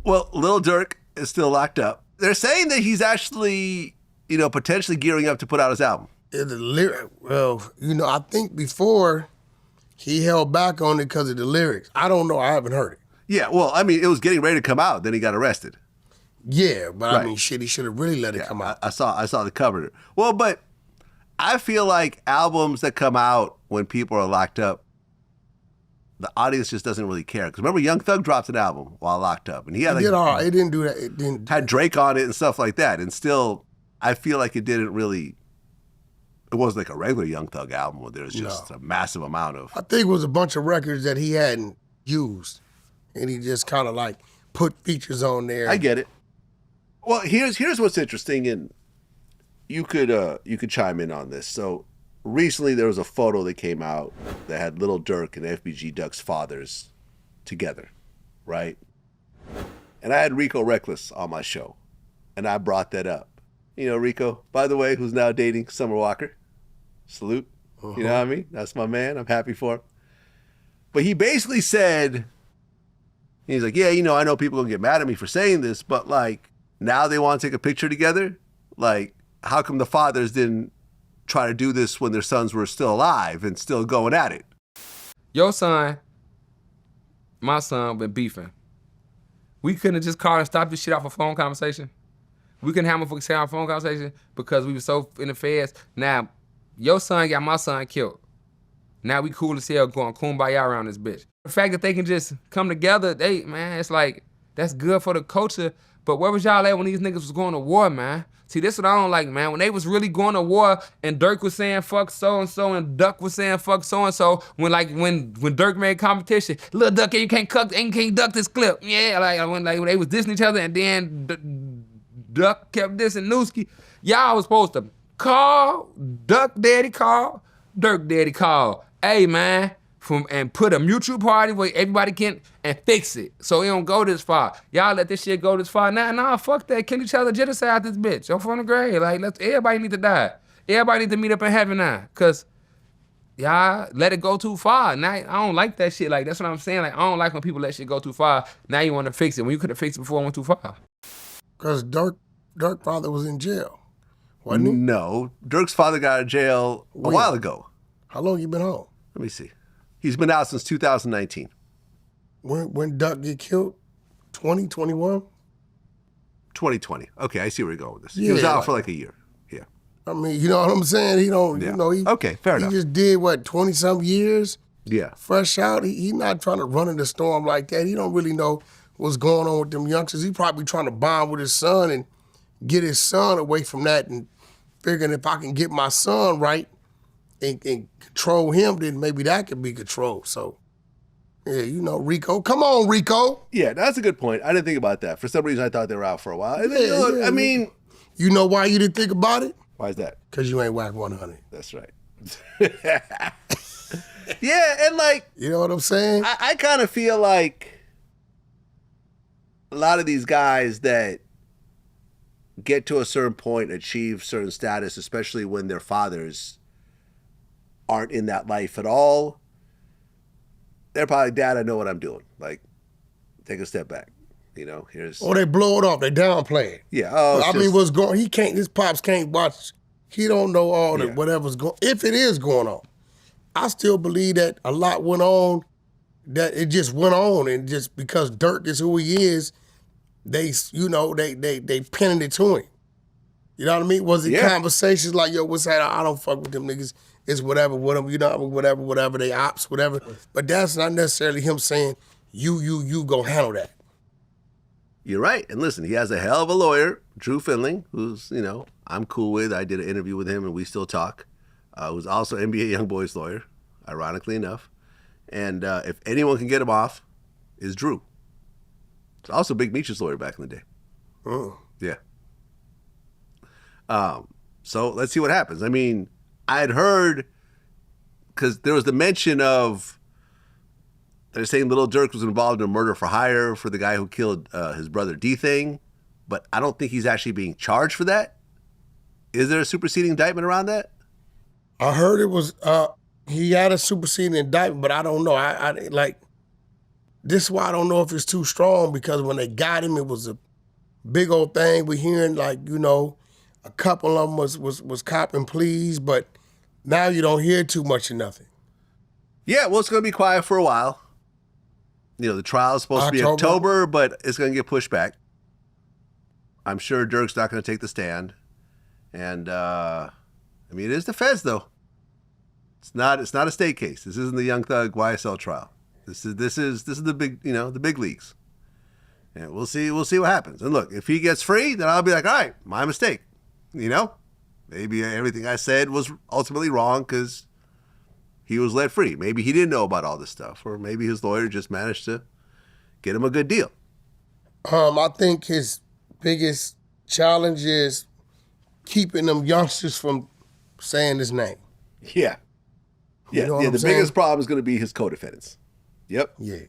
Well, Lil Durk is still locked up. They're saying that he's actually, potentially gearing up to put out his album. I think before he held back on it because of the lyrics. I don't know. I haven't heard it. Yeah, well, I mean, it was getting ready to come out. Then he got arrested. Yeah, but Right. I mean, shit, he should have really let it come out. I saw the cover. Well, but I feel like albums that come out when people are locked up, the audience just doesn't really care. Because remember, Young Thug dropped an album while locked up, and he had It didn't do that. It didn't had Drake on it and stuff like that. And still, I feel like it didn't really. It wasn't like a regular Young Thug album where there's just a massive amount of. I think it was a bunch of records that he hadn't used, and he just kind of like put features on there. I get it. Well, here's what's interesting, and you could chime in on this. So recently there was a photo that came out that had Lil Durk and FBG Duck's fathers together, right? And I had Rico Reckless on my show, and I brought that up. Rico, by the way, who's now dating Summer Walker. Salute. You know what I mean? That's my man. I'm happy for him. But he basically said, he's like, yeah, I know people gonna get mad at me for saying this, but like, now they want to take a picture together? Like, how come the fathers didn't try to do this when their sons were still alive and still going at it? Your son, my son, been beefing. We couldn't have just called and stopped this shit off a phone conversation. We couldn't have a phone conversation because we were so in the feds. Now, your son got my son killed. Now we cool as hell going kumbaya around this bitch. The fact that they can just come together, it's like, that's good for the culture. But where was y'all at when these niggas was going to war, man? See, this what I don't like, man. When they was really going to war and Durk was saying fuck so-and-so and Duck was saying fuck so-and-so, when Durk made competition, Lil Duck, you can't duck this clip. Yeah, when they was dissing each other and then Duck kept dissing Newski. Y'all was supposed to call, Duck daddy call, Durk daddy call. Hey, man, and put a mutual party where everybody can and fix it so it don't go this far. Y'all let this shit go this far. Nah, fuck that. Kill each other, genocide this bitch. Yo, from the grave. Like, everybody need to die. Everybody need to meet up in heaven now. Cause y'all let it go too far. Now I don't like that shit. Like, that's what I'm saying. Like, I don't like when people let shit go too far. Now you want to fix it when you could have fixed it before it went too far. Cause Durk father was in jail, wasn't he? No, Durk's father got out of jail a while ago. How long you been home? Let me see. He's been out since 2019. When Duck get killed? 2021? 2020. Okay, I see where you're going with this. He was out for like a year. Yeah. I mean, you know what I'm saying? He don't, okay, fair enough. He just did, 20-something years? Yeah. Fresh out. He not trying to run in the storm like that. He don't really know what's going on with them youngsters. He probably trying to bond with his son and get his son away from that and figuring if I can get my son right and control him, then maybe that could be controlled. So, yeah, Rico. Come on, Rico. Yeah, that's a good point. I didn't think about that. For some reason, I thought they were out for a while. I mean... You know why you didn't think about it? Why is that? Because you ain't Wack100. That's right. Yeah, and like... You know what I'm saying? I kind of feel like a lot of these guys that get to a certain point, achieve certain status, especially when their fathers aren't in that life at all, they're probably, Dad, I know what I'm doing. Like, take a step back. Here's... Or they blow it off. They downplay it. Yeah. What's going... His pops can't watch... He don't know all the whatever's going... If it is going on. I still believe that a lot went on, that it just went on, and just because Durk is who he is, they pinning it to him. You know what I mean? Was it conversations like, yo, what's that? I don't fuck with them niggas. It's whatever with them, whatever, they ops, whatever. But that's not necessarily him saying, you go handle that. You're right. And listen, he has a hell of a lawyer, Drew Findling, who's, I'm cool with. I did an interview with him and we still talk. Who's also NBA YoungBoy's lawyer, ironically enough. And if anyone can get him off, is Drew. It's also Big Meech's lawyer back in the day. Oh. Yeah. So let's see what happens. I mean, I had heard, because there was the mention of, they're saying Lil Durk was involved in a murder for hire for the guy who killed his brother D-Thing, but I don't think he's actually being charged for that. Is there a superseding indictment around that? I heard it was, he had a superseding indictment, but I don't know. this is why I don't know if it's too strong, because when they got him, it was a big old thing. We're hearing like, you know, a couple of them was copping pleas, but now you don't hear too much of nothing. Yeah, well, it's going to be quiet for a while. You know, the trial is supposed to be October, but it's going to get pushed back. I'm sure Durk's not going to take the stand. And, I mean, it is the feds, though. It's not a state case. This isn't the Young Thug YSL trial. This is the big, you know, the big leagues. And we'll see what happens. And look, if he gets free, then I'll be like, all right, my mistake. You know, maybe everything I said was ultimately wrong because he was let free. Maybe he didn't know about all this stuff, or maybe his lawyer just managed to get him a good deal. I think his biggest challenge is keeping them youngsters from saying his name. Yeah. Yeah, You know the what I'm saying? biggest problem is going to be his co-defendants. Yep. Yeah.